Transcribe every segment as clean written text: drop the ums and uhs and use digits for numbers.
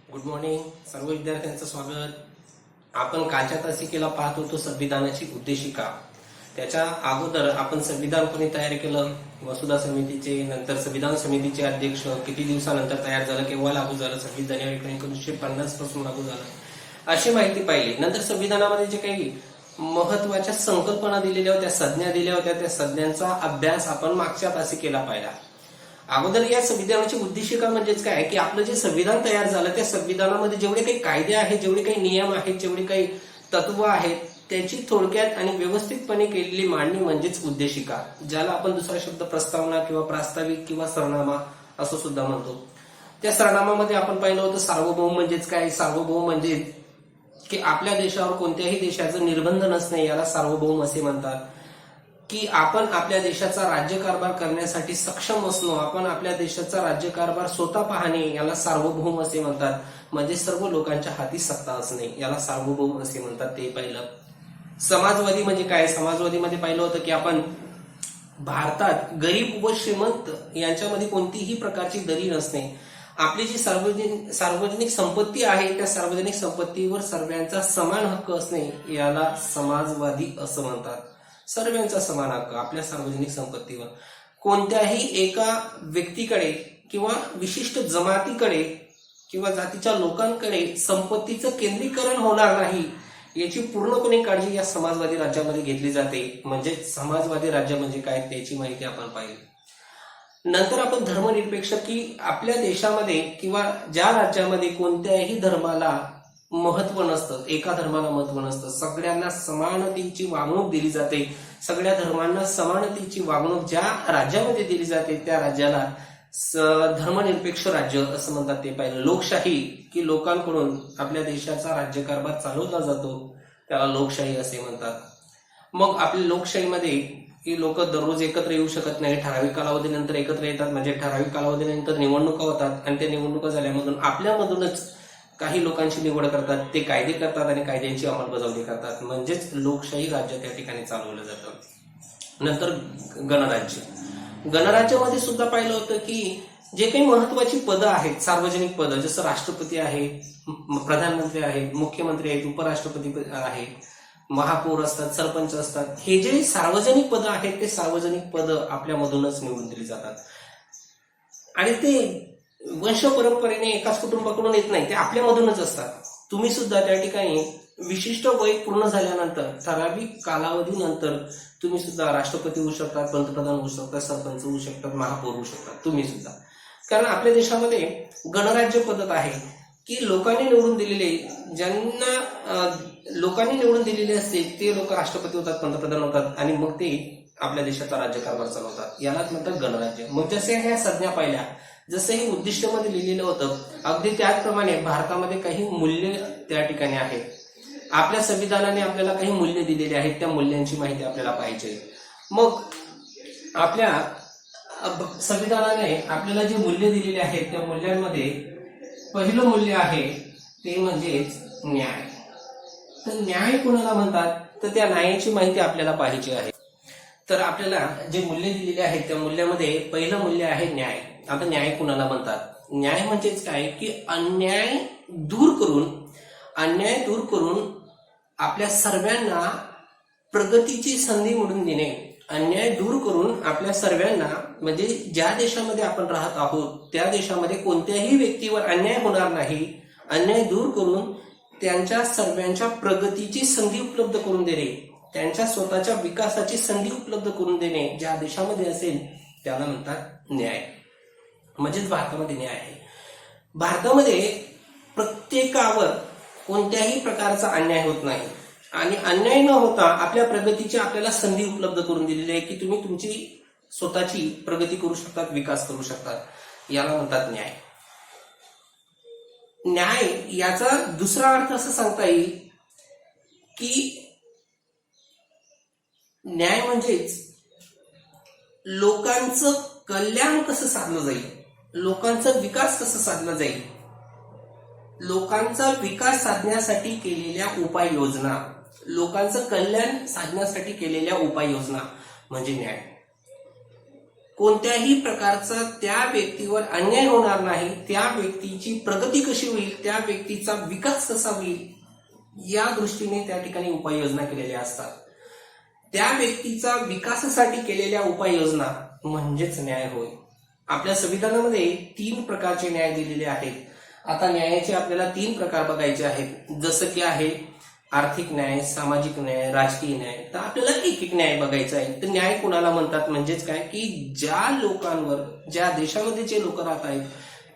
Good morning सर्व विद्यार्थ्यांचं स्वागत. आपण कालच्या तासिकेला पाहत होतो संविधानाची उद्देशिका. त्याच्या अगोदर आपण संविधान कोणी तयार केलं, वसुधा समितीचे, नंतर संविधान समितीचे अध्यक्ष किती दिवसानंतर तयार झालं, केव्हा लागू झालं, 26 जानेवारी 1950 पासून लागू झालं, अशी माहिती पाहिली. नंतर संविधानामध्ये जे काही महत्वाच्या संकल्पना दिलेल्या होत्या, संज्ञा दिल्या होत्या, त्या संज्ञांचा अभ्यास आपण मागच्या तासिकेला पाहिला. अगोदर या संविधानाची उद्देशिका म्हणजेच काय की आपलं जे संविधान तयार झालं त्या संविधानामध्ये जेवढे काही कायदे आहेत, जेवढे काही नियम आहेत, जेवढे काही तत्व आहेत, त्याची थोडक्यात आणि व्यवस्थितपणे केलेली मांडणी म्हणजेच उद्देशिका, ज्याला आपण दुसरा शब्द प्रस्तावना किंवा प्रास्ताविक किंवा सरनामा असं सुद्धा म्हणतो. त्या सरनामामध्ये आपण पाहिलं होतं सार्वभौम म्हणजेच काय. सार्वभौम म्हणजे की आपल्या देशावर कोणत्याही देशाचं निर्बंध नसणे, याला सार्वभौम असे म्हणतात. की आपण आपल्या देशाचा राज्यकारभार करण्यासाठी सक्षम असणं, आपण आपल्या देशाचा राज्यकारभार स्वतः पाहणे, याला सार्वभौम असे म्हणतात. म्हणजे सर्व लोकांच्या हाती सत्ता असणे, याला सार्वभौम असे म्हणतात. ते पाहिलं. समाजवादी म्हणजे काय. समाजवादीमध्ये पाहिलं होतं की आपण भारतात गरीब व श्रीमंत यांच्यामध्ये कोणतीही प्रकारची दरी नसणे, आपली जी सार्वजनिक संपत्ती आहे त्या सार्वजनिक संपत्तीवर सर्वांचा समान हक्क असणे, याला समाजवादी असं म्हणतात. सर्वांचा समान हक्क आपल्या सार्वजनिक संपत्तीवर. कोणत्याही एका व्यक्तीकडे किंवा विशिष्ट जमातीकडे किंवा जातीच्या लोकांकडे संपत्तीचं केंद्रीकरण होणार नाही, याची पूर्णपणे काळजी या समाजवादी राज्यामध्ये घेतली जाते. म्हणजे समाजवादी राज्य म्हणजे काय त्याची माहिती आपण पाहिली. नंतर आपण धर्मनिरपेक्ष, की आपल्या देशामध्ये किंवा ज्या राज्यामध्ये कोणत्याही धर्माला महत्व नसतं, एका धर्माला महत्व नसतं, सगळ्यांना समानतेची वागणूक दिली जाते. सगळ्या धर्मांना समानतेची वागणूक ज्या राज्यामध्ये दिली जाते त्या राज्याला धर्मनिरपेक्ष राज्य असं म्हणतात. ते पाहिलं. लोकशाही, की लोकांकडून आपल्या देशाचा राज्यकारभार चालवला जातो, त्याला लोकशाही असे म्हणतात. मग आपल्या लोकशाहीमध्ये की लोक दररोज एकत्र येऊ शकत नाही, ठराविक कालावधीनंतर एकत्र येतात. म्हणजे ठराविक कालावधीनंतर निवडणुका होतात आणि त्या निवडणुका झाल्यामधून आपल्यामधूनच काही लोकांची निवड करतात, ते कायदे करतात आणि कायद्यांची अंमलबजावणी करतात. म्हणजेच लोकशाही राज्य त्या ठिकाणी चालवलं जातं. नंतर गणराज्य. गणराज्यामध्ये सुद्धा पाहिलं होतं की जे काही महत्वाची पदं आहेत, सार्वजनिक पदं, जसं राष्ट्रपती आहे, प्रधानमंत्री आहेत, मुख्यमंत्री आहेत, उपराष्ट्रपती आहेत, महापौर असतात, सरपंच असतात, हे जे सार्वजनिक पदं आहेत ते सार्वजनिक पदं आपल्यामधूनच निवडून दिली जातात. आणि ते वंश परंपरेने एकाच कुटुंबाकडून येत नाही, ते आपल्यामधूनच असतात. तुम्ही सुद्धा त्या ठिकाणी विशिष्ट वय पूर्ण झाल्यानंतर, ठराविक कालावधीनंतर तुम्ही सुद्धा राष्ट्रपती होऊ शकतात, पंतप्रधान होऊ शकतात, सरपंच होऊ शकतात, महापौर होऊ शकतात तुम्ही सुद्धा. कारण आपल्या देशामध्ये गणराज्य पद्धत आहे की लोकांनी निवडून दिलेले, ज्यांना लोकांनी निवडून दिलेले असते ते लोक राष्ट्रपती होतात, पंतप्रधान होतात आणि मग ते आपल्या देशाचा राज्यकारभार चालवतात. यालाच म्हणतात गणराज्य. मग जसे ह्या संज्ञा पाहिल्या, जसं हे उद्दिष्टामध्ये लिहिलेलं होतं, अगदी त्याचप्रमाणे भारतामध्ये काही मूल्य त्या ठिकाणी आहेत. आपल्या संविधानाने आपल्याला काही मूल्य दिलेली आहेत, त्या मूल्यांची माहिती आपल्याला पाहिजे. मग आपल्या संविधानाने आपल्याला जे मूल्य दिलेले आहेत त्या मूल्यांमध्ये पहिलं मूल्य आहे ते म्हणजेच न्याय. तर न्याय कोणाला म्हणतात, तर त्या न्यायाची माहिती आपल्याला पाहिजे आहे. तर आपल्याला जे मूल्य दिलेले आहेत त्या मूल्यामध्ये पहिलं मूल्य आहे न्याय. आता न्याय कुणाला म्हणतात. न्याय म्हणजेच काय की अन्याय दूर करून आपल्या सर्वांना प्रगतीची संधी मिळवून देणे. अन्याय दूर करून आपल्या सर्वांना, म्हणजे ज्या देशामध्ये आपण राहत आहोत त्या देशामध्ये कोणत्याही व्यक्तीवर अन्याय होणार नाही, अन्याय दूर करून त्यांच्या सर्वांच्या प्रगतीची संधी उपलब्ध करून देणे, त्यांच्या स्वतःच्या विकासाची संधी उपलब्ध करून देणे ज्या देशामध्ये असेल त्याला म्हणतात न्याय. म्हणजेच भारतामध्ये न्याय आहे. भारतामध्ये प्रत्येकावर कोणत्याही प्रकारचा अन्याय होत नाही आणि अन्याय न होता आपल्या प्रगतीची आपल्याला संधी उपलब्ध करून दिलेली आहे की तुम्ही तुमची स्वतःची प्रगती करू शकतात, विकास करू शकतात. याला म्हणतात न्याय. न्याय याचा दुसरा अर्थ असं सांगता येईल की न्याय म्हणजेच लोकांचं कल्याण कसं साधलं जाईल, लोकांचा विकास कसा साधला जाईल, लोकांचा विकास साधण्यासाठी केलेल्या उपाययोजना, लोकांचं कल्याण साधण्यासाठी केलेल्या उपाययोजना म्हणजे न्याय. कोणत्याही प्रकारचा त्या व्यक्तीवर अन्याय होणार नाही, त्या व्यक्तीची प्रगती कशी होईल, त्या व्यक्तीचा विकास कसा होईल, या दृष्टीने त्या ठिकाणी उपाययोजना केलेल्या असतात. त्या व्यक्तीचा विकासासाठी केलेल्या उपाययोजना म्हणजेच न्याय होय. आपल्या संविधानामध्ये 3 प्रकारचे न्याय दिलेले आहेत. आता न्यायाचे आपल्याला 3 प्रकार बघायचे आहेत, जसं की आहे आर्थिक न्याय, सामाजिक न्याय, राजकीय न्याय. तर आपल्याला एक न्याय बघायचा आहे. तर न्याय कोणाला म्हणतात म्हणजेच काय, की ज्या लोकांवर, ज्या देशामध्ये जे लोक राहत आहेत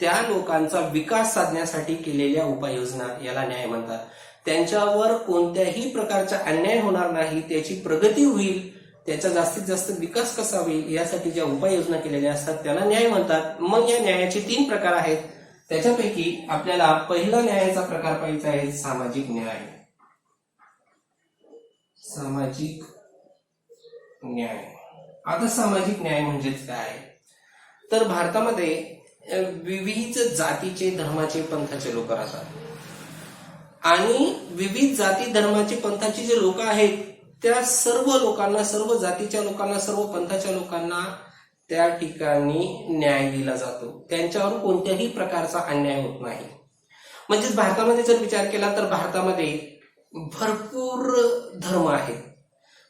त्या लोकांचा विकास साधण्यासाठी केलेल्या उपाययोजना याला न्याय म्हणतात. त्यांच्यावर कोणत्याही प्रकारचा अन्याय होणार नाही, त्याची प्रगती होईल, त्याचा जास्तीत जास्त विकास कसा होईल यासाठी ज्या उपाययोजना केलेल्या असतात त्याला न्याय म्हणतात. मग या न्यायाचे 3 प्रकार आहेत. त्याच्यापैकी आपल्याला पहिला न्यायाचा प्रकार पाहायचा आहे सामाजिक न्याय. सामाजिक न्याय. आता सामाजिक न्याय म्हणजेच काय, तर भारतामध्ये विविध जातीचे, धर्माचे, पंथाचे लोक राहतात आणि विविध जाती, धर्माचे, पंथाचे जे लोक आहेत त्या सर्व लोकांना, सर्व जातीच्या लोकांना, सर्व पंथाच्या लोकांना त्या ठिकाणी न्याय दिला जातो. त्यांच्यावर कोणत्याही प्रकारचा अन्याय होत नाही. म्हणजेच भारतामध्ये जर विचार केला तर भारतामध्ये भरपूर धर्म आहेत,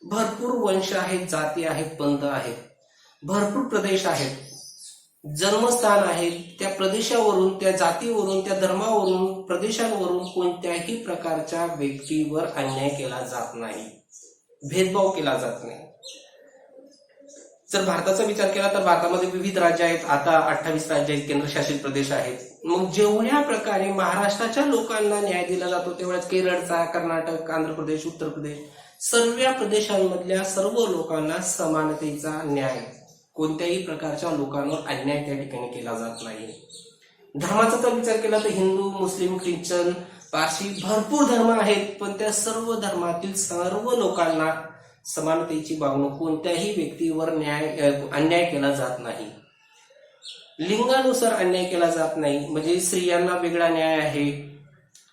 भरपूर वंश आहेत, जाती आहेत, पंथ आहेत, भरपूर प्रदेश आहेत, जन्मस्थान आहेत. त्या प्रदेशावरून, त्या जातीवरून, त्या धर्मावरून, प्रदेशांवरून कोणत्याही प्रकारच्या व्यक्तीवर अन्याय केला जात नाही, भेदभाव केला जात नाही. जर भारताचा विचार केला तर भारतामध्ये विविध राज्य आहेत. आता 28 राज्य आहेत, केंद्रशासित प्रदेश आहेत. मग जेवढ्या प्रकारे महाराष्ट्राच्या लोकांना न्याय दिला जातो तेवढ्याच केरळचा, कर्नाटक, आंध्र प्रदेश, उत्तर प्रदेश, सर्व प्रदेशांमधल्या सर्व लोकांना समानतेचा न्याय, कोणत्याही प्रकारच्या लोकांवर अन्याय त्या ठिकाणी केला जात नाही. धर्माचा जर विचार केला तर हिंदू, मुस्लिम, ख्रिश्चन, पारशी भरपूर धर्म आहेत, पण त्या सर्व धर्मातील सर्व लोकांना समानतेची वागणूक, कोणत्याही व्यक्तीवर अन्याय केला जात नाही. लिंगानुसार अन्याय केला जात नाही. म्हणजे स्त्रियांना वेगळा न्याय आहे,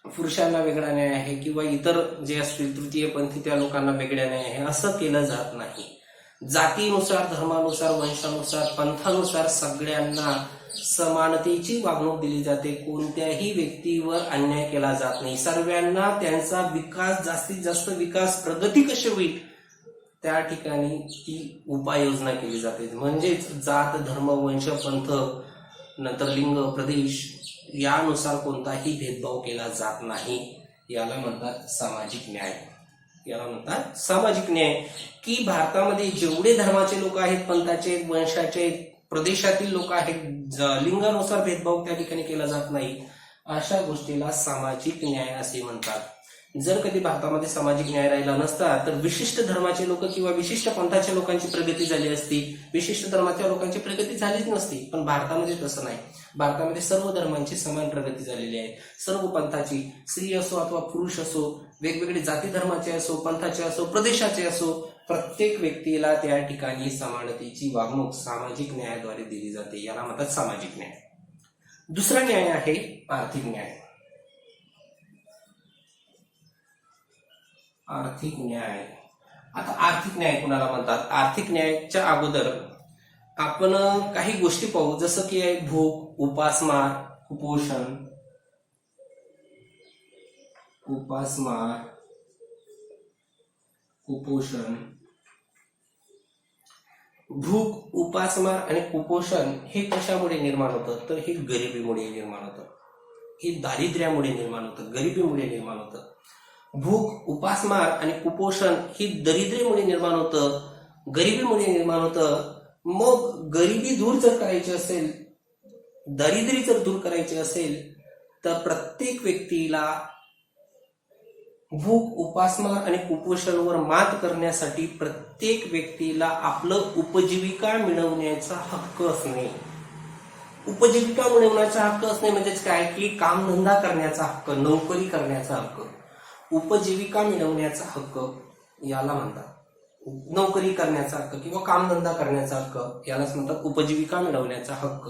पुरुषांना वेगळा न्याय आहे, किंवा इतर जे असतील तृतीयपंथी त्या लोकांना वेगळा न्याय आहे, असं केलं जात नाही. जातीनुसार, धर्मानुसार, वंशानुसार, पंथानुसार सगळ्यांना समानतेची वागणूक दिली जाते. कोणत्याही व्यक्तीवर अन्याय केला जात नाही. सर्वांना त्यांचा विकास, जास्तीत जास्त विकास, प्रगती कशी होईल त्या ठिकाणी ती उपाययोजना केली जाते. म्हणजेच जात, धर्म, वंश, पंथ, नंतर लिंग, प्रदेश यानुसार कोणताही भेदभाव केला जात नाही. याला म्हणतात सामाजिक न्याय. याला म्हणतात सामाजिक न्याय. की भारतामध्ये जेवढे धर्माचे लोक आहेत, पंथाचे, वंशाचे, प्रदेशातील लोक आहेत, लिंगानुसार भेदभाव त्या ठिकाणी केला जात नाही. अशा गोष्टीला सामाजिक न्याय असे म्हणतात. जर कधी भारतामध्ये सामाजिक न्याय राहिला नसता तर विशिष्ट धर्माचे लोक किंवा विशिष्ट पंथाच्या लोकांची प्रगती झाली असती, विशिष्ट धर्माच्या लोकांची प्रगती झालीच नसती. पण भारतामध्ये तसं नाही. भारतामध्ये सर्व धर्मांची समान प्रगती झालेली आहे. सर्व पंथाची, स्त्री असो अथवा पुरुष असो, वेगवेगळे जाती धर्माचे असो, पंथाचे असो, प्रदेशाचे असो, प्रत्येक व्यक्तीला त्या ठिकाणी समानतेची वागणूक सामाजिक न्यायाद्वारे दिली जाते. याला म्हणतात सामाजिक न्याय. दुसरा न्याय आहे आर्थिक न्याय. आर्थिक न्याय. आता आर्थिक न्याय कुणाला म्हणतात? आर्थिक न्यायाच्या अगोदर आपण काही गोष्टी पाहू, जसं की आहे भूक, उपासमार, कुपोषण. उपासमार, कुपोषण. भूक, उपासमार आणि कुपोषण हे कशामुळे निर्माण होतं? तर हे गरिबीमुळे निर्माण होतं, हे दारिद्र्यामुळे निर्माण होतं, गरिबीमुळे निर्माण होतं. भूक, उपासमार आणि कुपोषण ही दरिद्रीमुळे निर्माण होतं, गरिबीमुळे निर्माण होतं. मग गरिबी दूर जर करायची असेल, दारिद्र्य जर दूर करायचे असेल तर प्रत्येक व्यक्तीला भूक, उपासमार आणि कुपोषणावर मात करण्यासाठी प्रत्येक व्यक्तीला आपलं उपजीविका मिळवण्याचा हक्क असणे. उपजीविका मिळवण्याचा हक्क असणे म्हणजेच काय, की कामधंदा करण्याचा हक्क, नोकरी करण्याचा हक्क. उपजीविका मिळवण्याचा हक्क याला म्हणतात. नोकरी करण्याचा हक्क किंवा कामधंदा करण्याचा हक्क यालाच म्हणतात उपजीविका मिळवण्याचा हक्क.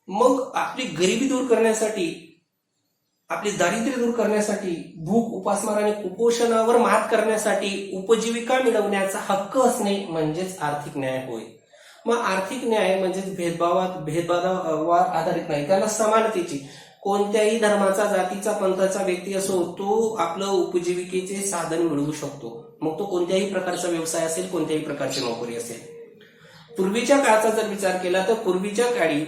मग आपली गरिबी दूर करण्यासाठी, आपली दारिद्र्य दूर करण्यासाठी, भूक, उपासमार आणि कुपोषणावर मात करण्यासाठी उपजीविका मिळवण्याचा हक्क असणे म्हणजेच आर्थिक न्याय होय. मग आर्थिक न्याय म्हणजे भेदभावावर आधारित नाही, त्याला समानतेची, कोणत्याही धर्माचा, जातीचा, पंथाचा व्यक्ती असो तो आपलं उपजीविकेचे साधन मिळवू शकतो. मग तो कोणत्याही प्रकारचा व्यवसाय असेल, कोणत्याही प्रकारची नोकरी असेल. पूर्वीच्या काळाचा जर विचार केला तर पूर्वीच्या काळी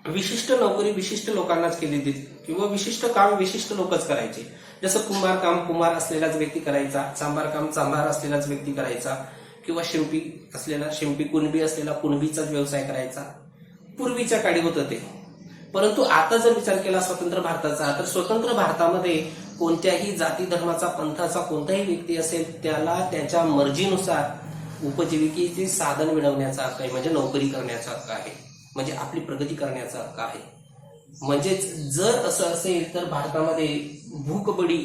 विशिष्ट नोकरी विशिष्ट लोकांनाच केली जाते किंवा विशिष्ट काम विशिष्ट लोकच करायचे. जसं कुंभार काम कुंभार असलेलाच व्यक्ती करायचा, चांभार काम चांभार असलेलाच व्यक्ती करायचा, किंवा शिंपी कुणबी असलेला कुणबीचाच व्यवसाय करायचा. पूर्वीच्या काळी होतं ते. परंतु आता जर विचार केला स्वतंत्र भारताचा, तर स्वतंत्र भारतामध्ये कोणत्याही जाती धर्माचा पंथाचा कोणताही व्यक्ती असेल त्याला त्याच्या मर्जीनुसार उपजीविकेचे साधन मिळवण्याचा हक्क आहे, म्हणजे नोकरी करण्याचा हक्क आहे, म्हणजे आपली प्रगती करण्याचा हक्क आहे. म्हणजेच जर असं असेल तर भारतामध्ये भूकबडी,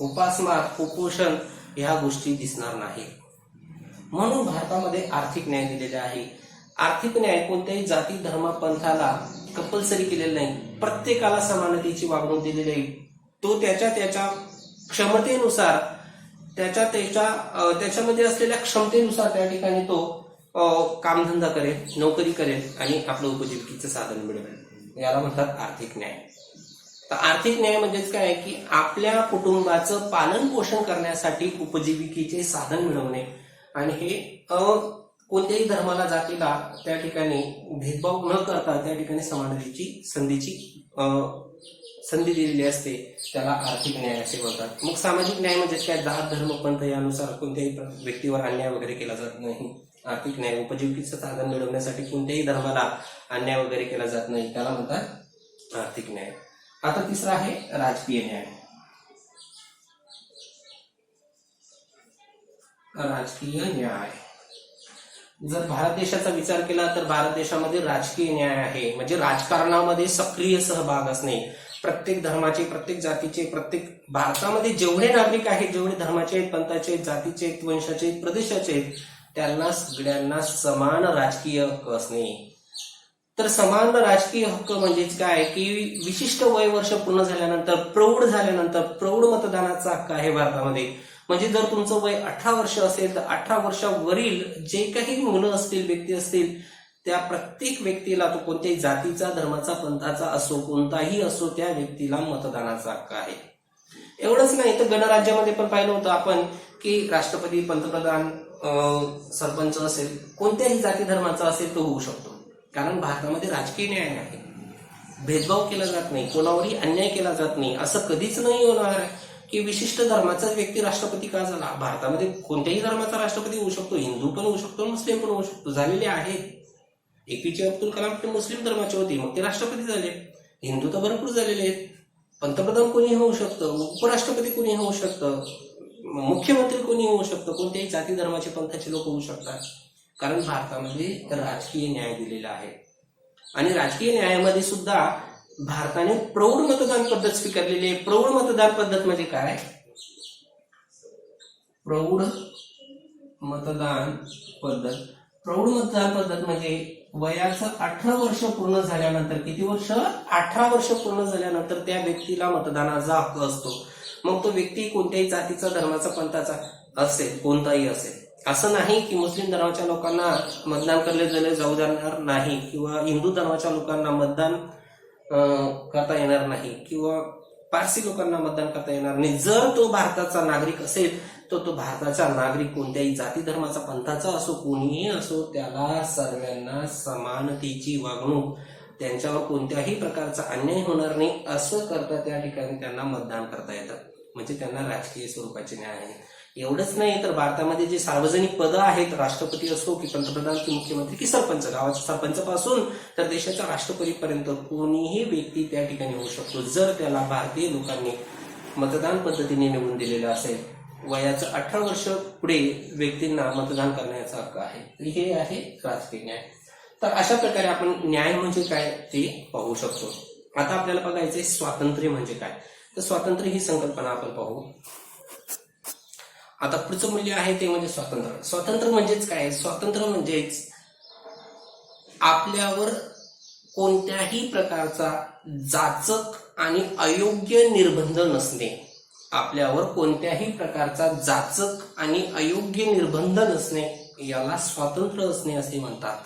उपासमार, कुपोषण ह्या गोष्टी दिसणार नाही. म्हणून भारतामध्ये आर्थिक न्याय दिलेला आहे. आर्थिक न्याय कोणत्याही जाती धर्म पंथाला कंपल्सरी केलेला नाही, प्रत्येकाला समानतेची वागणूक दिलेली आहे. तो त्याच्या क्षमतेनुसार त्याच्यामध्ये असलेल्या क्षमतेनुसार त्या ठिकाणी तो कामधंदा करेल, नोकरी करेल आणि आपलं उपजीविकेचं साधन मिळवेल. याला म्हणतात आर्थिक न्याय. तर आर्थिक न्याय म्हणजेच काय की आपल्या कुटुंबाचं पालन पोषण करण्यासाठी उपजीविकेचे साधन मिळवणे, आणि हे कोणत्याही धर्माला जातीला त्या ठिकाणी भेदभाव न करता त्या ठिकाणी समानतेची संधी दिलेली असते, त्याला आर्थिक न्याय असे बोलतात. मग सामाजिक न्याय म्हणजे काय, जात धर्म पंथ यानुसार कोणत्याही व्यक्तीवर अन्याय वगैरे केला जात नाही. आर्थिक न्याय उपजीविकेचं साधन मिळवण्यासाठी कोणत्याही धर्माला अन्याय वगैरे केला जात नाही, त्याला म्हणतात आर्थिक न्याय. आता तिसरा आहे राजकीय न्याय. राजकीय न्याय जर भारत देशाचा विचार केला तर भारत देशामध्ये राजकीय न्याय आहे, म्हणजे राजकारणामध्ये सक्रिय सहभाग असणे. प्रत्येक धर्माचे, प्रत्येक जातीचे, प्रत्येक भारतामध्ये जेवढे नागरिक आहेत, जेवढे धर्माचे आहेत, पंथाचे आहेत, जातीचे आहेत, वंशाचे आहेत, प्रदेशाचे आहेत, त्यांना सगळ्यांना समान राजकीय हक्क असणे. तर समान राजकीय हक्क म्हणजेच काय की विशिष्ट वय वर्ष पूर्ण झाल्यानंतर, प्रौढ मतदानाचा हक्क आहे भारतामध्ये. म्हणजे जर तुमचं वय 18 वर्ष असेल तर 18 वर्षावरील जे काही मुलं असतील, व्यक्ती असतील, त्या प्रत्येक व्यक्तीला, तो कोणत्याही जातीचा, धर्माचा, पंथाचा असो, कोणताही असो, त्या व्यक्तीला मतदानाचा हक्क आहे. एवढंच नाही तर गणराज्यामध्ये पण पाहिलं होतं आपण की राष्ट्रपती, पंतप्रधान, सरपंच असेल, कोणत्याही जाती धर्माचा असेल तो होऊ शकतो. कारण भारतामध्ये राजकीय न्याय आहे, भेदभाव केला जात नाही, कोणावरही अन्याय केला जात नाही. असं कधीच नाही होणार की विशिष्ट धर्माचाच व्यक्ती राष्ट्रपती का झाला. भारतामध्ये कोणत्याही धर्माचा राष्ट्रपती होऊ शकतो, हिंदू पण होऊ शकतो, मुस्लिम पण होऊ शकतो, झालेले आहेत. एपीजे अब्दुल कलाम ते मुस्लिम धर्माचे होते, मग ते राष्ट्रपती झाले. हिंदू तर भरपूर झालेले आहेत. पंतप्रधान कोणी होऊ शकतं, उपराष्ट्रपती कोणी होऊ शकतं, मुख्यमंत्री कोणी होऊ शकतं, कोणत्याही जाती धर्माचे पंथाचे लोक होऊ शकतात. कारण भारतामध्ये राजकीय न्याय दिलेला आहे. आणि राजकीय न्यायामध्ये सुद्धा भारताने प्रौढ मतदान पद्धत स्वीकारलेली आहे. प्रौढ मतदान पद्धत म्हणजे काय, प्रौढ मतदान पद्धत म्हणजे वयाचं 18 वर्ष पूर्ण झाल्यानंतर, किती वर्ष, 18 वर्ष पूर्ण झाल्यानंतर त्या व्यक्तीला मतदानाचा हक्क असतो. मग तो व्यक्ती कोणत्याही जातीचा, धर्माचा, पंथाचा असेल, कोणताही असेल. असं नाही की मुस्लिम धर्माच्या लोकांना मतदान करले जाऊ देणार नाही, किंवा हिंदू धर्माच्या लोकांना मतदान करता येणार नाही, किंवा पारसी लोकांना मतदान करता येणार नाही. जर तो भारताचा नागरिक असेल तर तो भारताचा नागरिक कोणत्याही जाती धर्माचा, पंथाचा असो, कोणीही असो, त्याला सर्वांना समानतेची वागणूक, त्यांच्यावर कोणत्याही प्रकारचा अन्याय होणार नाही असं करता त्या ठिकाणी त्यांना मतदान करता येतं. म्हणजे त्यांना राजकीय स्वरूपाचे न्याय आहे. एवढंच नाही तर भारतामध्ये जे सार्वजनिक पदं आहेत, राष्ट्रपती असो की पंतप्रधान की मुख्यमंत्री की सरपंच, गावाच्या सरपंच पासून तर देशाच्या राष्ट्रपतीपर्यंत कोणीही व्यक्ती त्या ठिकाणी होऊ शकतो, जर त्याला भारतीय लोकांनी मतदान पद्धतीने निवडून दिलेलं असेल. वयाचं 18 वर्ष पुढे व्यक्तींना मतदान करण्याचा हक्क आहे. हे आहे राजकीय न्याय. तर अशा प्रकारे आपण न्याय म्हणजे काय ते पाहू शकतो. आता आपल्याला बघायचंय स्वातंत्र्य म्हणजे काय. तर स्वातंत्र्य ही संकल्पना आपण पाहू. आता पुढचं मूल्य आहे ते म्हणजे स्वातंत्र्य. स्वातंत्र्य म्हणजेच काय, स्वातंत्र्य म्हणजेच आपल्यावर कोणत्याही प्रकारचा जाचक आणि अयोग्य निर्बंध नसणे. आपल्यावर कोणत्याही प्रकारचा जाचक आणि अयोग्य निर्बंध नसणे याला स्वातंत्र्य असणे असे म्हणतात.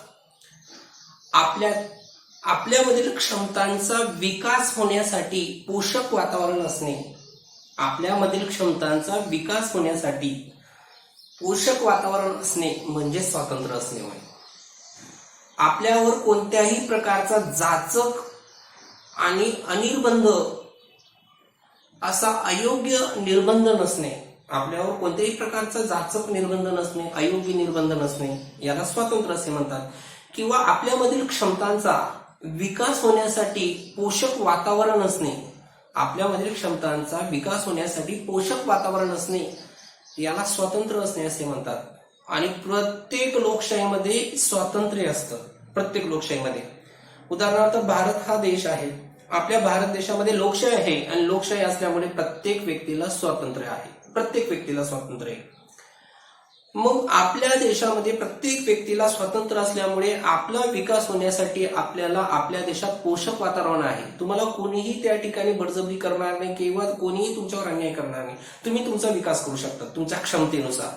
आपल्यामधील क्षमतांचा विकास होण्यासाठी पोषक वातावरण असणे, आपल्यामधील क्षमतांचा विकास होण्यासाठी पोषक वातावरण असणे म्हणजे स्वातंत्र्य असणे होय. आपल्यावर कोणत्याही प्रकारचा जाचक आणि अनिर्बंध असा अयोग्य निर्बंध नसणे, आपल्यावर कोणत्याही प्रकारचा जाचक निर्बंध नसणे, अयोग्य निर्बंध नसणे याला स्वातंत्र्य असे म्हणतात. किंवा आपल्यामधील क्षमतांचा विकास होण्यासाठी पोषक वातावरण असणे, आपल्यामधील क्षमतांचा विकास होण्यासाठी पोषक वातावरण असणे याला स्वातंत्र्य असणे असे म्हणतात. आणि प्रत्येक लोकशाहीमध्ये स्वातंत्र्य असतं, प्रत्येक लोकशाहीमध्ये. उदाहरणार्थ भारत हा देश आहे, आपल्या भारत देशामध्ये लोकशाही आहे आणि लोकशाही असल्यामुळे प्रत्येक व्यक्तीला स्वातंत्र्य आहे, प्रत्येक व्यक्तीला स्वातंत्र्य आहे. मग आपल्या देशामध्ये प्रत्येक व्यक्तीला स्वातंत्र्य असल्यामुळे आपला विकास होण्यासाठी आपल्याला आपल्या देशात पोषक वातावरण आहे. तुम्हाला कोणीही त्या ठिकाणी बळजबरी करणार नाही किंवा कोणीही तुमच्यावर अन्याय करणार नाही. तुम्ही तुमचा विकास करू शकता तुमच्या क्षमतेनुसार.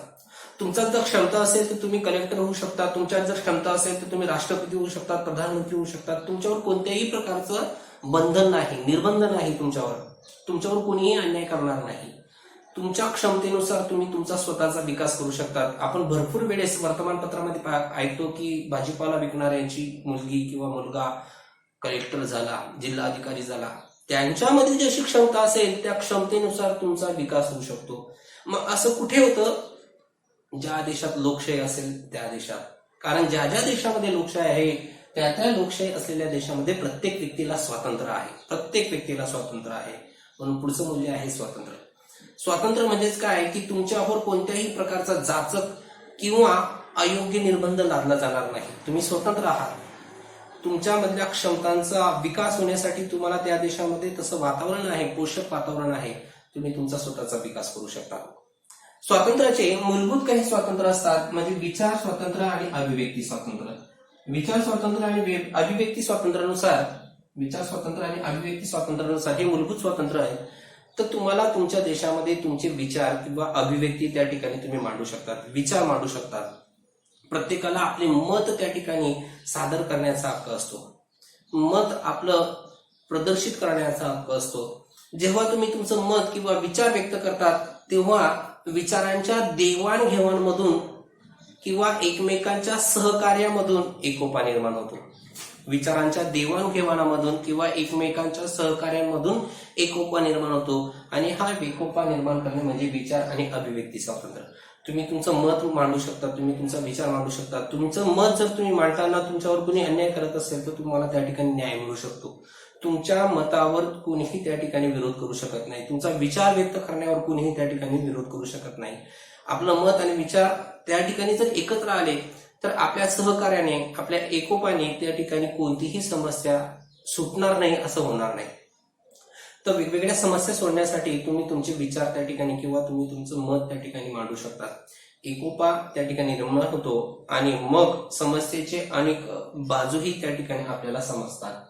तुमचा जर क्षमता असेल तर तुम्ही कलेक्टर होऊ शकता, तुमच्यात जर क्षमता असेल तर तुम्ही राष्ट्रपती होऊ शकता, प्रधानमंत्री होऊ शकता. तुमच्यावर कोणत्याही प्रकारचं बंधन नाही, निर्बंध नाही तुमच्यावर कोणीही अन्याय करणार नाही. तुमच्या क्षमतेनुसार तुम्ही तुमचा स्वतःचा विकास करू शकता. आपण भरपूर वेळेस वर्तमानपत्रामध्ये ऐकतो की भाजीपाला विकणाऱ्यांची मुलगी किंवा मुलगा कलेक्टर झाला, जिल्हाधिकारी झाला. त्यांच्यामध्ये जशी क्षमता असेल त्या क्षमतेनुसार तुमचा विकास होऊ शकतो. मग असं कुठे होतं? ज्या देशात लोकशाही असेल त्या देशात. कारण ज्या ज्या देशामध्ये लोकशाही आहे त्या त्या लोकशाही असलेल्या देशामध्ये प्रत्येक व्यक्तीला स्वातंत्र्य आहे, प्रत्येक व्यक्तीला स्वातंत्र्य आहे. म्हणून पुढचं मूल्य आहे स्वातंत्र्य. स्वातंत्र्य म्हणजेच काय की तुमच्यावर कोणत्याही प्रकारचा जाचक किंवा अयोग्य निर्बंध लादला जाणार नाही. तुम्ही स्वतंत्र आहात. तुमच्यामधल्या क्षमतांचा विकास होण्यासाठी तुम्हाला त्या देशामध्ये तसं वातावरण आहे, पोषक वातावरण आहे. तुम्ही तुमचा स्वतःचा विकास करू शकता. स्वातंत्र्याचे मूलभूत काही स्वातंत्र्य असतात, म्हणजे विचार स्वातंत्र्य आणि अभिव्यक्ती स्वातंत्र्य. विचार स्वातंत्र्य आणि अभिव्यक्ती स्वातंत्र्यानुसार, विचार स्वातंत्र्य आणि अभिव्यक्ती स्वातंत्र्यानुसार हे मूलभूत स्वातंत्र्य आहे. तर तुम्हाला तुमच्या देशामध्ये तुमचे विचार किंवा अभिव्यक्ती त्या ठिकाणी तुम्ही मांडू शकतात, विचार मांडू शकतात. प्रत्येकाला आपले मत त्या ठिकाणी सादर करण्याचा हक्क असतो, मत आपलं प्रदर्शित करण्याचा हक्क असतो. जेव्हा तुम्ही तुमचं मत किंवा विचार व्यक्त करतात तेव्हा विचारांच्या देवाणघेवाणमधून किंवा एकमेकांच्या सहकार्यामधून एकोपा निर्माण होतो. विचारांच्या देवाणघेवाणामधून किंवा एकमेकांच्या सहकार्यांमधून एकोपा निर्माण होतो. आणि हा एकोपा निर्माण करणे म्हणजे विचार आणि अभिव्यक्ती स्वातंत्र्य. तुम्ही तुमचं मत मांडू शकता, तुम्ही तुमचा विचार मांडू शकता. तुमचं मत जर तुम्ही मांडताना तुमच्यावर कोणी अन्याय करत असेल तर तुम्हाला त्या ठिकाणी न्याय मिळू शकतो. तुमच्या मतावर कोणीही त्या ठिकाणी विरोध करू शकत नाही. तुमचा विचार व्यक्त करण्यावर कोणीही त्या ठिकाणी विरोध करू शकत नाही. आपलं मत आणि विचार त्या ठिकाणी जर एकत्र आले तर आपल्या सहकार्याने, आपल्या एकोपाने त्या ठिकाणी कोणतीही समस्या सुटणार नाही, असं होणार नाही. तर वेगवेगळ्या समस्या सोडण्यासाठी तुम्ही तुमचे विचार त्या ठिकाणी किंवा तुम्ही तुमचं मत त्या ठिकाणी मांडू शकता. एकोपा त्या ठिकाणी निर्माण होतो आणि मग समस्येचे अनेक बाजूही त्या ठिकाणी आपल्याला समजतात.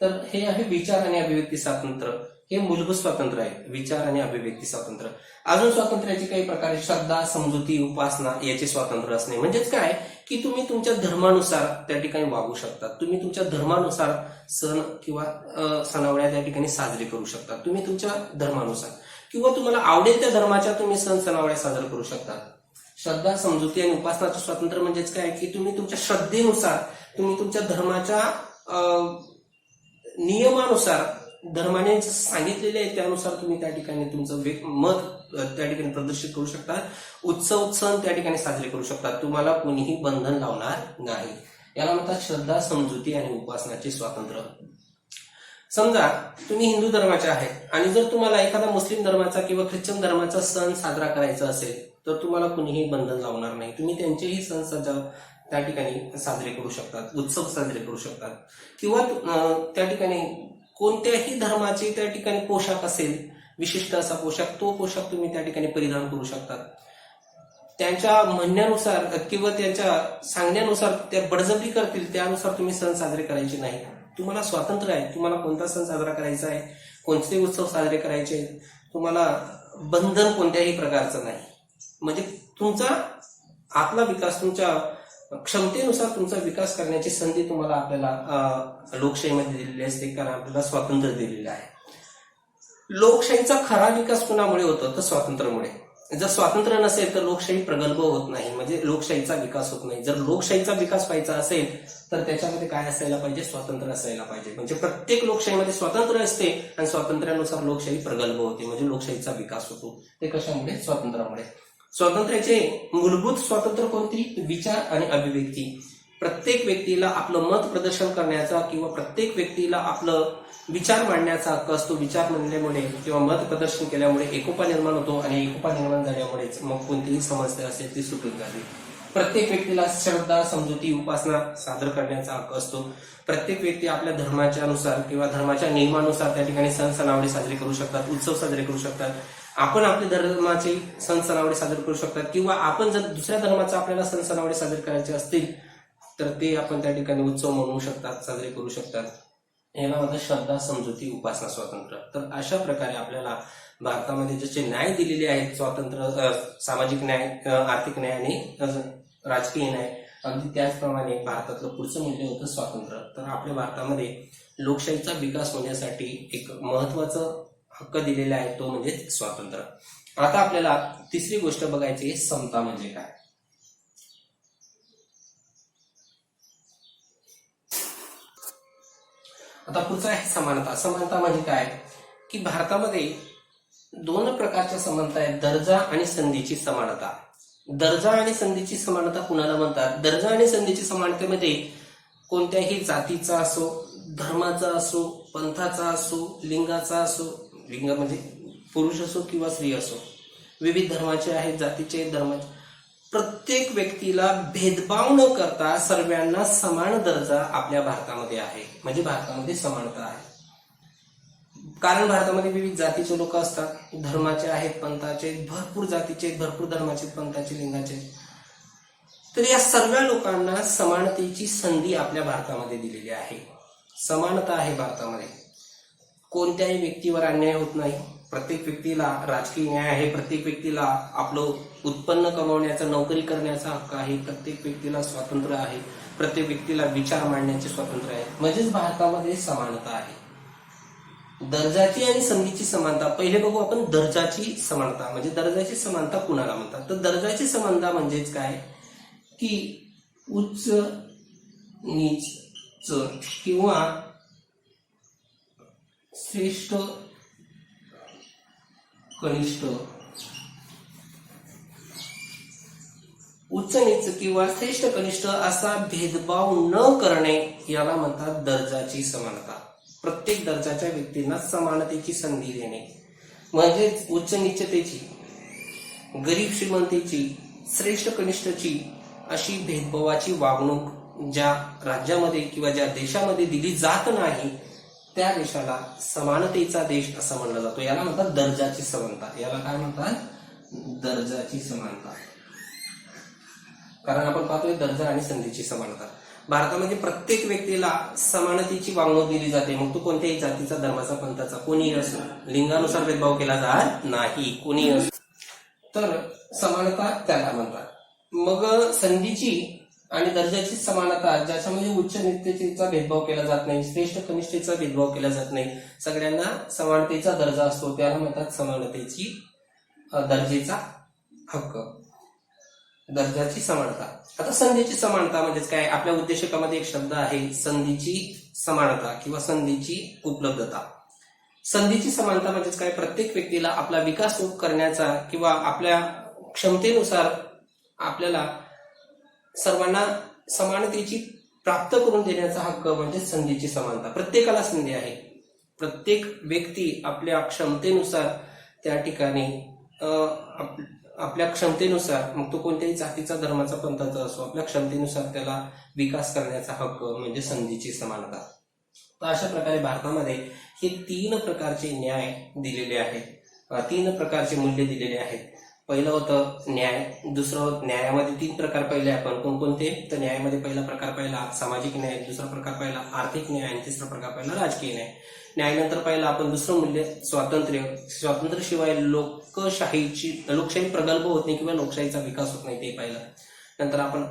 तर हे आहे विचार आणि अभिव्यक्ती स्वातंत्र्य. हे मूलभूत स्वातंत्र्य आहे, विचार आणि अभिव्यक्ती स्वातंत्र्य. अजून स्वातंत्र्याचे काही प्रकार, श्रद्धा, समजुती, उपासना याचे स्वातंत्र्य असणे. म्हणजेच काय की तुम्ही तुमच्या धर्मानुसार त्या ठिकाणी वागू शकता. तुम्ही तुमच्या धर्मानुसार सण किंवा सणावळ्या त्या ठिकाणी साजरे करू शकता. तुम्ही तुमच्या धर्मानुसार किंवा तुम्हाला आवडेल त्या धर्माच्या तुम्ही सण सणावळ्या साजरे करू शकता. श्रद्धा, समजुती आणि उपासनाचं स्वातंत्र्य म्हणजेच काय की तुम्ही तुमच्या श्रद्धेनुसार, तुम्ही तुमच्या धर्माच्या नियमानुसार, धर्माने सांगितलेले आहे त्यानुसार तुम्ही त्या ठिकाणी तुमचं मत त्या ठिकाणी प्रदर्शित करू शकता. उत्सव, सण त्या ठिकाणी साजरे करू शकता. तुम्हाला कोणीही बंधन लावणार नाही. याला म्हणतात श्रद्धा, समजुती आणि उपासनाचे स्वातंत्र्य. समजा तुम्ही हिंदू धर्माचे आहेत आणि जर तुम्हाला एखादा मुस्लिम धर्माचा किंवा ख्रिश्चन धर्माचा सण साजरा करायचा असेल तर तुम्हाला कुणीही बंधन लावणार नाही. तुम्ही त्यांचेही सण त्या ठिकाणी साजरे करू शकतात, उत्सव साजरे करू शकतात. किंवा त्या ठिकाणी कोणत्याही धर्माचे त्या ठिकाणी पोशाख असेल, विशिष्ट असा पोशाख, तो पोशाख तुम्ही त्या ठिकाणी परिधान करू शकतात. त्यांच्या म्हणण्यानुसार किंवा त्यांच्या सांगण्यानुसार त्या बळजबरी करतील त्यानुसार तुम्ही सण साजरे करायचे नाही. तुम्हाला स्वातंत्र्य आहे, तुम्हाला कोणता सण साजरा करायचा आहे, कोणते उत्सव साजरे करायचे, तुम्हाला बंधन कोणत्याही प्रकारचं नाही. म्हणजे तुमचा आपला विकास, तुमच्या क्षमतेनुसार तुमचा विकास करण्याची संधी तुम्हाला आपल्याला लोकशाहीमध्ये दिलेली असते, कारण आपल्याला स्वातंत्र्य दिलेलं आहे. लोकशाहीचा खरा विकास कुणामुळे होतो तर स्वातंत्र्यामुळे. जर स्वातंत्र्य नसेल तर लोकशाही प्रगल्भ होत नाही, म्हणजे लोकशाहीचा विकास होत नाही. जर लोकशाहीचा विकास व्हायचा असेल तर त्याच्यामध्ये काय असायला पाहिजे, स्वातंत्र्य असायला पाहिजे. म्हणजे प्रत्येक लोकशाहीमध्ये स्वातंत्र्य असते आणि स्वातंत्र्यानुसार लोकशाही प्रगल्भ होते, म्हणजे लोकशाहीचा विकास होतो. ते कशामुळे, स्वातंत्र्यामुळे. स्वातंत्र्याचे मूलभूत स्वातंत्र्य कोणती, विचार आणि अभिव्यक्ती. प्रत्येक व्यक्तीला आपलं मत प्रदर्शन करण्याचा किंवा प्रत्येक व्यक्तीला आपलं विचार मांडण्याचा हक्क असतो. विचार मांडल्यामुळे किंवा मत प्रदर्शन केल्यामुळे एकोपा निर्माण होतो आणि एकोपा निर्माण झाल्यामुळेच मग कोणतीही समस्या असेल ती सुटून जाते. प्रत्येक व्यक्तीला श्रद्धा, समजुती, उपासना सादर करण्याचा हक्क असतो. प्रत्येक व्यक्ती आपल्या धर्माच्या अनुसार किंवा धर्माच्या नियमानुसार त्या ठिकाणी सण सणावळे साजरे करू शकतात, उत्सव साजरे करू शकतात. आपण आपल्या धर्माचे सण सणावळे साजरे करू शकतात किंवा आपण जर दुसऱ्या धर्माचा आपल्याला सण सणावळे साजरे करायचे असतील तर ते आपण त्या ठिकाणी उत्सव म्हणू शकतात, साजरे करू शकतात. याला म्हणतात श्रद्धा, समजुती, उपासना, स्वातंत्र्य. तर अशा प्रकारे आपल्याला भारतामध्ये जसे न्याय दिलेले आहेत, स्वातंत्र्य, सामाजिक न्याय, आर्थिक न्याय आणि राजकीय न्याय, अगदी त्याचप्रमाणे भारतातलं पुढचं मूल्य होतं स्वातंत्र्य. तर आपल्या भारतामध्ये लोकशाहीचा विकास होण्यासाठी एक महत्वाचं हक्क दिलेला आहे, तो म्हणजे स्वातंत्र्य. आता आपल्याला तिसरी गोष्ट बघायची, समता म्हणजे काय. आता पुढचा आहे समानता. समानता म्हणजे काय की भारतामध्ये दोन प्रकारच्या समानता आहेत, दर्जा आणि संधीची समानता. दर्जा आणि संधीची समानता कुणाला म्हणतात, दर्जा आणि संधीची समानतेमध्ये कोणत्याही जातीचा असो, धर्माचा असो, पंथाचा असो, लिंगाचा असो, लिंग म्हणजे पुरुष असो किंवा स्त्री असो, विविध धर्माचे आहेत, जातीचे, धर्माचे, प्रत्येक व्यक्तीला भेदभाव न करता सर्वांना समान दर्जा आपल्या भारतामध्ये आहे. म्हणजे भारतामध्ये समानता आहे. कारण भारतामध्ये विविध जातीचे लोक असतात, धर्माचे आहेत, पंथाचे, भरपूर जातीचे, भरपूर धर्माचे, पंथाचे, लिंगाचे. तर या सर्व लोकांना समानतेची संधी आपल्या भारतामध्ये दिलेली आहे. समानता आहे भारतामध्ये. कोणत्याही व्यक्तीवर अन्याय होत नाही. प्रत्येक व्यक्तीला राजकीय न्याय आहे. प्रत्येक व्यक्तीला आपलं उत्पन्न कमवण्याचा, नोकरी करण्याचा हक्क आहे. प्रत्येक व्यक्तीला स्वातंत्र्य आहे. प्रत्येक व्यक्तीला विचार मांडण्याचे स्वातंत्र्य आहे. म्हणजेच भारतामध्ये समानता आहे. दर्जाची आणि संधीची समानता. पहिले बघू आपण दर्जाची समानता. म्हणजे दर्जाची समानता कुणाला म्हणतात, तर दर्जाची समानता म्हणजेच काय की उच्च नीच किंवा श्रेष्ठ कनिष्ठ, उच्च नीच किंवा श्रेष्ठ कनिष्ठ असा भेदभाव न करणे याला म्हणतात दर्जाची समानता. प्रत्येक दर्जाच्या व्यक्तींना समानतेची संधी देणे म्हणजेच उच्च नीचतेची, गरीब श्रीमंतीची, श्रेष्ठ कनिष्ठची अशी भेदभावाची वागणूक ज्या राज्यामध्ये किंवा ज्या देशामध्ये दिली जात नाही त्या देशाला समानतेचा देश असं म्हणलं जातो. याला म्हणतात दर्जाची समानता. याला काय म्हणतात, दर्जाची समानता. कारण आपण पाहतोय दर्जा आणि संधीची समानता. भारतामध्ये प्रत्येक व्यक्तीला समानतेची वागणूक दिली जाते. मग तो कोणत्याही जातीचा, धर्माचा, पंथाचा कोणीही असो, लिंगानुसार भेदभाव केला जात नाही, कोणीही असो. तर समानता त्याला म्हणतात. मग संधीची आणि दर्जाची समानता ज्याच्यामध्ये उच्च नीचतेचा भेदभाव केला जात नाही, श्रेष्ठ कनिष्ठतेचा भेदभाव केला जात नाही, सगळ्यांना समानतेचा दर्जा असतो, त्याला म्हणतात समानतेची, दर्जेचा हक्क, दर्जाची समानता. आता संधीची समानता म्हणजेच काय, आपल्या उद्देशकामध्ये एक शब्द आहे संधीची समानता किंवा संधीची उपलब्धता. संधीची समानता म्हणजेच काय, प्रत्येक व्यक्तीला आपला विकास करण्याचा किंवा आपल्या क्षमतेनुसार आपल्याला सर्वांना समानतेची प्राप्त करून देण्याचा हक्क म्हणजे संधीची समानता. प्रत्येकाला संधी आहे. प्रत्येक व्यक्ती आपल्या क्षमतेनुसार त्या ठिकाणी आपल्या क्षमतेनुसार, मग तो कोणत्याही जातीचा, धर्माचा, पंथाचा असो, आपल्या क्षमतेनुसार त्याला विकास करण्याचा हक्क म्हणजे संधीची समानता. तर अशा प्रकारे भारतामध्ये हे 3 प्रकारचे न्याय दिलेले आहेत, 3 प्रकारचे मूल्य दिलेले आहेत. पहिलं होतं न्याय, दुसरं न्यायामध्ये 3 प्रकार पाहिले आपण, कोणकोणते, तर न्यायामध्ये पहिला प्रकार पाहिला सामाजिक न्याय, दुसरा प्रकार पाहिला आर्थिक न्याय आणि तिसरा प्रकार पाहिला राजकीय न्याय. न्यायानंतर पाहिलं आपण दुसरं मूल्य स्वातंत्र्य. स्वातंत्र्याशिवाय लोकशाही प्रगल्भ होत नाही किंवा लोकशाहीचा विकास होत नाही, ते पाहिलं. नंतर आपण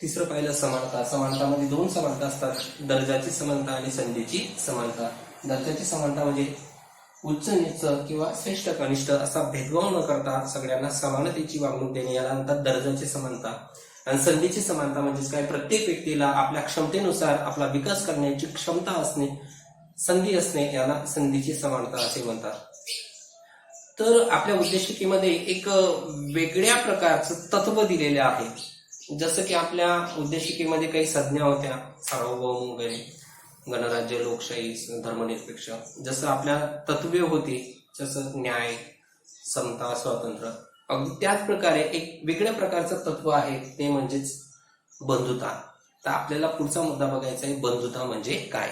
तिसरं पाहिलं समानता. समानतामध्ये दोन समानता असतात, दर्जाची समानता आणि संधीची समानता. दर्जाची समानता म्हणजे उच्च नीच किंवा श्रेष्ठ कनिष्ठ असा भेदभाव न करता सगळ्यांना समानतेची वागणूक देणे, याला म्हणतात दर्जाची समानता. आणि संधीची समानता म्हणजेच काय, प्रत्येक व्यक्तीला आपल्या क्षमतेनुसार आपला विकास करण्याची क्षमता असणे, संधी असणे, याला संधीची समानता असे म्हणतात. तर आपल्या उद्देशिकेमध्ये एक वेगळ्या प्रकारचं तत्व दिलेले आहे. जसं की आपल्या उद्देशिकेमध्ये काही संज्ञा होत्या, सार्वभौम वगैरे, गणराज्य, लोकशाही, धर्मनिरपेक्ष. जसं आपल्या तत्वे होती, जसं न्याय, समता, स्वातंत्र्य, अगदी त्याच प्रकारे एक वेगळ्या प्रकारचं तत्व आहे, ते म्हणजेच बंधुता. तर आपल्याला पुढचा मुद्दा बघायचा आहे, बंधुता म्हणजे काय.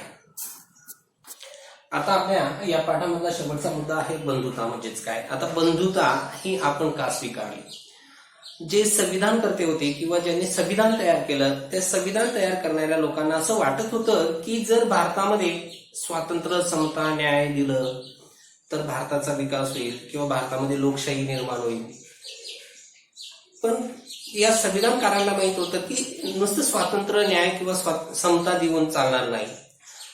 आता आपल्या या पाठामधला शेवटचा मुद्दा आहे, बंधुता म्हणजेच काय. आता बंधुता ही आपण का स्वीकारली. जे संविधान करते होते किंवा ज्यांनी संविधान तयार केलं, ते संविधान तयार करणाऱ्या लोकांना असं वाटत होतं की जर भारतामध्ये स्वातंत्र्य, समता, न्याय दिलं तर भारताचा विकास होईल किंवा भारतामध्ये लोकशाही निर्माण होईल. पण या संविधानकारांना माहित होतं की नुसतं स्वातंत्र्य, न्याय किंवा समता देऊन चालणार नाही.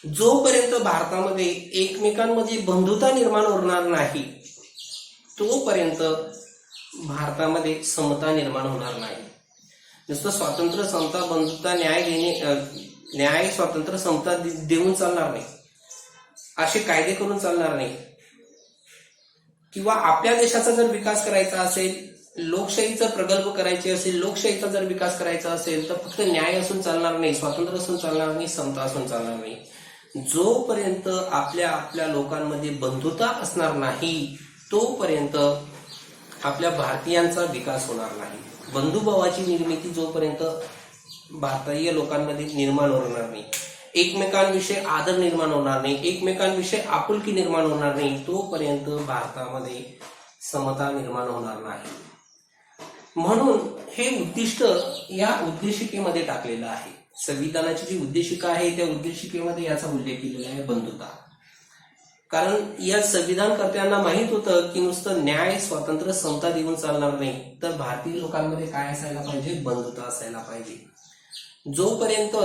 जोपर्यंत भारतामध्ये एकमेकांमध्ये बंधुता निर्माण होणार नाही, तोपर्यंत भारतामध्ये समता निर्माण होणार नाही. नुसतं स्वातंत्र्य, समता, बंधुता, न्याय, स्वातंत्र्य, समता देऊन चालणार नाही, असे कायदे करून चालणार नाही. किंवा आपल्या देशाचा जर विकास करायचा असेल, लोकशाहीचा प्रगल्भ करायची असेल, लोकशाहीचा जर विकास करायचा असेल, तर फक्त न्याय असून चालणार नाही, स्वातंत्र्य असून चालणार नाही, समता असून चालणार नाही. जोपर्यंत आपल्या लोकांमध्ये बंधुता असणार नाही, तोपर्यंत आपल्या भारतीयांचा विकास होणार नाही. बंधुभावाची निर्मिती जोपर्यंत भारतीय लोकांमध्ये निर्माण होणार नाही, एकमेकांविषयी आदर निर्माण होणार नाही, एकमेकांविषयी आपुलकी निर्माण होणार नाही, तोपर्यंत भारतामध्ये समता निर्माण होणार नाही. म्हणून हे उद्दिष्ट या उद्देशिकेमध्ये टाकलेलं आहे. संविधानाची जी उद्देशिका आहे त्या उद्देशिकेमध्ये याचा उल्लेख केलेला आहे, बंधुता. कारण या संविधानकर्त्यांना माहित होतं की नुसतं न्याय, स्वातंत्र्य, समता देऊन चालणार नाही, तर भारतीय लोकांमध्ये काय असायला पाहिजे, बंधुता असायला पाहिजे. जोपर्यंत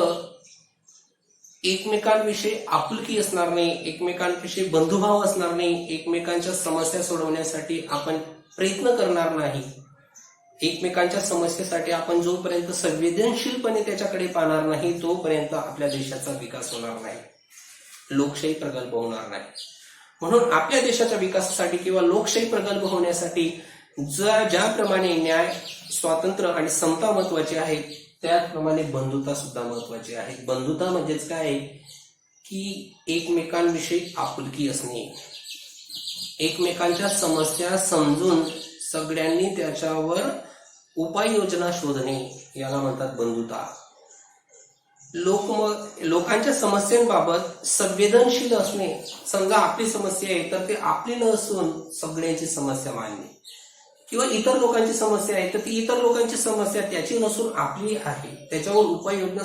एकमेकांविषयी आपुलकी असणार नाही, एकमेकांविषयी बंधुभाव असणार नाही, एकमेकांच्या समस्या सोडवण्यासाठी आपण प्रयत्न करणार नाही, एकमेकांच्या समस्येसाठी आपण जोपर्यंत संवेदनशीलपणे त्याच्याकडे पाहणार नाही, तोपर्यंत आपल्या देशाचा विकास होणार नाही, लोकशाही प्रगल्भ होणार नाही. म्हणून आपल्या देशाच्या विकासासाठी किंवा लोकशाही प्रगल्भ होण्यासाठी ज्याप्रमाणे न्याय, स्वातंत्र्य आणि समता महत्वाची आहेत, त्याचप्रमाणे बंधुता सुद्धा महत्वाची आहे. बंधुता म्हणजेच काय की एकमेकांविषयी आपुलकी असणे, एकमेकांच्या समस्या समजून सगळ्यांनी त्याच्यावर उपाययोजना शोधणे, याला म्हणतात बंधुता. लोकांच्या समस्यांबाबत संवेदनशील असणे. समजा आपली समस्या आहे तर ते आपली नसून सगळ्यांची समस्या मांडणे, किंवा इतर लोकांची समस्या आहे तर ती इतर लोकांची समस्या त्याची नसून आपली आहे, त्याच्यावर उपाययोजना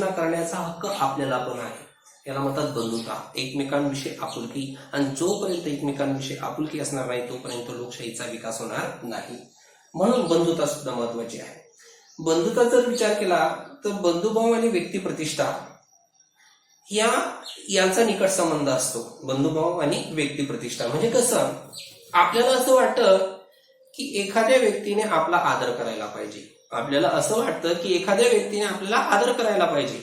करण्याचा हक्क आपल्याला पण आहे, याला म्हणतात बंधुता. एकमेकांविषयी आपुलकी. आणि जोपर्यंत एकमेकांविषयी आपुलकी असणार नाही, तोपर्यंत लोकशाहीचा विकास होणार नाही. म्हणून बंधुता सुद्धा महत्वाची आहे. बंधुता जर विचार केला तर बंधुभाव आणि व्यक्तिप्रतिष्ठा यांचा निकट संबंध असतो. बंधुभाव आणि व्यक्तिप्रतिष्ठा म्हणजे कसं, आपल्याला असं वाटतं की एखाद्या व्यक्तीने आपला आदर करायला पाहिजे. आपल्याला असं वाटतं की एखाद्या व्यक्तीने आपल्याला आदर करायला पाहिजे.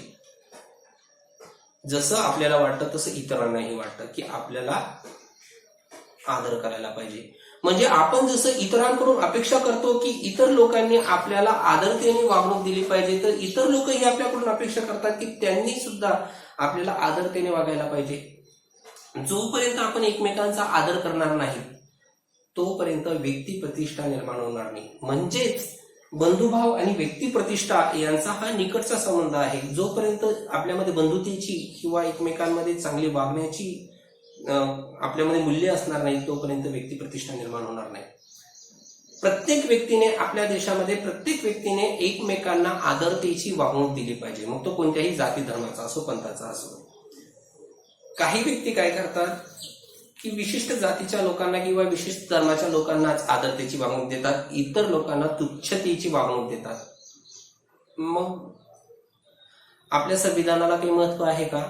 जसं आपल्याला वाटतं तसं इतरांनाही वाटतं की आपल्याला आदर करायला पाहिजे. म्हणजे आपण जसं इतरांकडून अपेक्षा करतो की इतर लोकांनी आपल्याला आदरतेने वागणूक दिली पाहिजे, तर इतर लोकही आपल्याकडून अपेक्षा करतात की त्यांनी सुद्धा आपल्याला आदरतेने वागायला पाहिजे. जोपर्यंत आपण एकमेकांचा आदर करणार नाही, तोपर्यंत व्यक्तिप्रतिष्ठा निर्माण होणार नाही. म्हणजेच बंधुभाव आणि व्यक्तिप्रतिष्ठा यांचा हा निकटचा संबंध आहे. जोपर्यंत आपल्यामध्ये बंधुतेची किंवा एकमेकांमध्ये चांगली वागण्याची आपल्यामध्ये मूल्य असणार नाही, तोपर्यंत व्यक्तिप्रतिष्ठा निर्माण होणार नाही. प्रत्येक व्यक्तीने आपल्या देशामध्ये प्रत्येक व्यक्तीने एकमेकांना आदरतेची वागणूक दिली पाहिजे, मग तो कोणत्याही जाती धर्माचा असो, पंथाचा असो. काही व्यक्ती काय करतात की विशिष्ट जातीच्या लोकांना किंवा विशिष्ट धर्माच्या लोकांनाच आदरतेची वागणूक देतात, इतर लोकांना तुच्छतेची वागणूक देतात. मग आपल्या संविधानाला काही महत्व आहे का?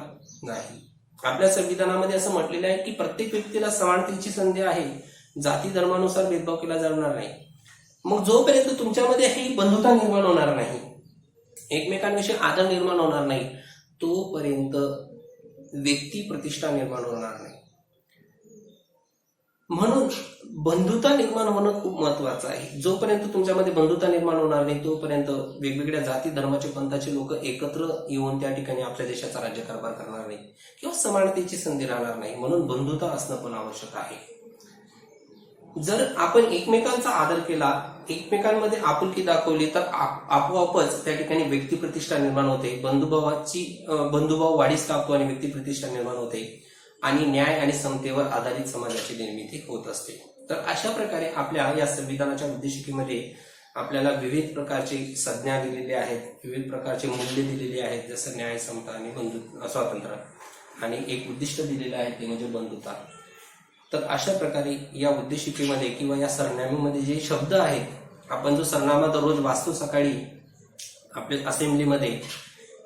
नाही. आपल्या संविधानामध्ये असं म्हटलेलं आहे की प्रत्येक व्यक्तीला समानतेची संधी आहे, जाती धर्मानुसार भेदभाव केला जाणार नाही. मग जोपर्यंत तुमच्यामध्ये ही बंधुता निर्माण होणार नाही, एकमेकांविषयी आदर निर्माण होणार नाही, तोपर्यंत व्यक्ती प्रतिष्ठा निर्माण होणार नाही. म्हणून बंधुता निर्माण होणं खूप महत्वाचं आहे. जोपर्यंत तुमच्यामध्ये बंधुता निर्माण होणार नाही, तोपर्यंत वेगवेगळ्या जाती धर्माचे पंथाचे लोक एकत्र येऊन त्या ठिकाणी आपल्या देशाचा राज्यकारभार करणार नाही किंवा समानतेची संधी राहणार नाही. म्हणून बंधुता असणं पण आवश्यक आहे. जर आपण एकमेकांचा आदर केला, एकमेकांमध्ये आपुलकी दाखवली, तर आपोआपच त्या ठिकाणी व्यक्तिप्रतिष्ठा निर्माण होते, बंधुभाव वाढीस लागतो आणि व्यक्तिप्रतिष्ठा निर्माण होते आणि न्याय आणि समतेवर आधारित समाजाची निर्मिती होत असते. तर अशा प्रकारे आपल्या या संविधानाच्या उद्देशिकेमध्ये आपल्याला विविध प्रकारचे संज्ञा दिलेले आहेत, विविध प्रकारचे मूल्य दिलेले आहेत, जसं न्याय, समता आणि स्वातंत्र्य, आणि एक उद्दिष्ट दिलेलं आहे ते म्हणजे बंधुता. तर अशा प्रकारे या उद्देशिकेमध्ये किंवा या सरनाम्यामध्ये जे शब्द आहेत, आपण जो सरनामा दररोज वाचतो सकाळी आपल्या असेंब्लीमध्ये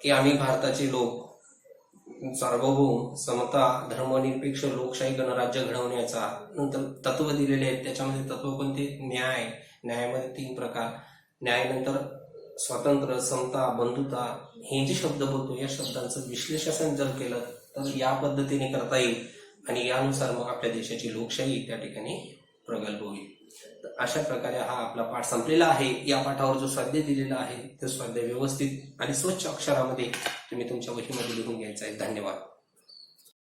की आम्ही भारताचे लोक, सार्वभौम, समता, धर्मनिरपेक्ष लोकशाही गणराज्य घडवण्याचा, नंतर तत्व दिलेले आहेत. त्याच्यामध्ये तत्व कोणते? न्याय, न्यायामध्ये 3 प्रकार, न्याय नंतर स्वातंत्र्य, समता, बंधुता, हे जे शब्द बोलतो या शब्दांचं विश्लेषण जर केलं तर या पद्धतीने करता येईल आणि यानुसार मग आपल्या देशाची लोकशाही त्या ठिकाणी प्रगल्भ होईल. तर अशा प्रकारे हा आपला पाठ संपलेला आहे. या पाठावर जो स्वाध्याय दिलेला आहे तो स्वाध्याय व्यवस्थित आणि स्वच्छ अक्षरामध्ये तुम्ही तुमच्या वहीमध्ये लिहून घ्यायचा आहे. धन्यवाद.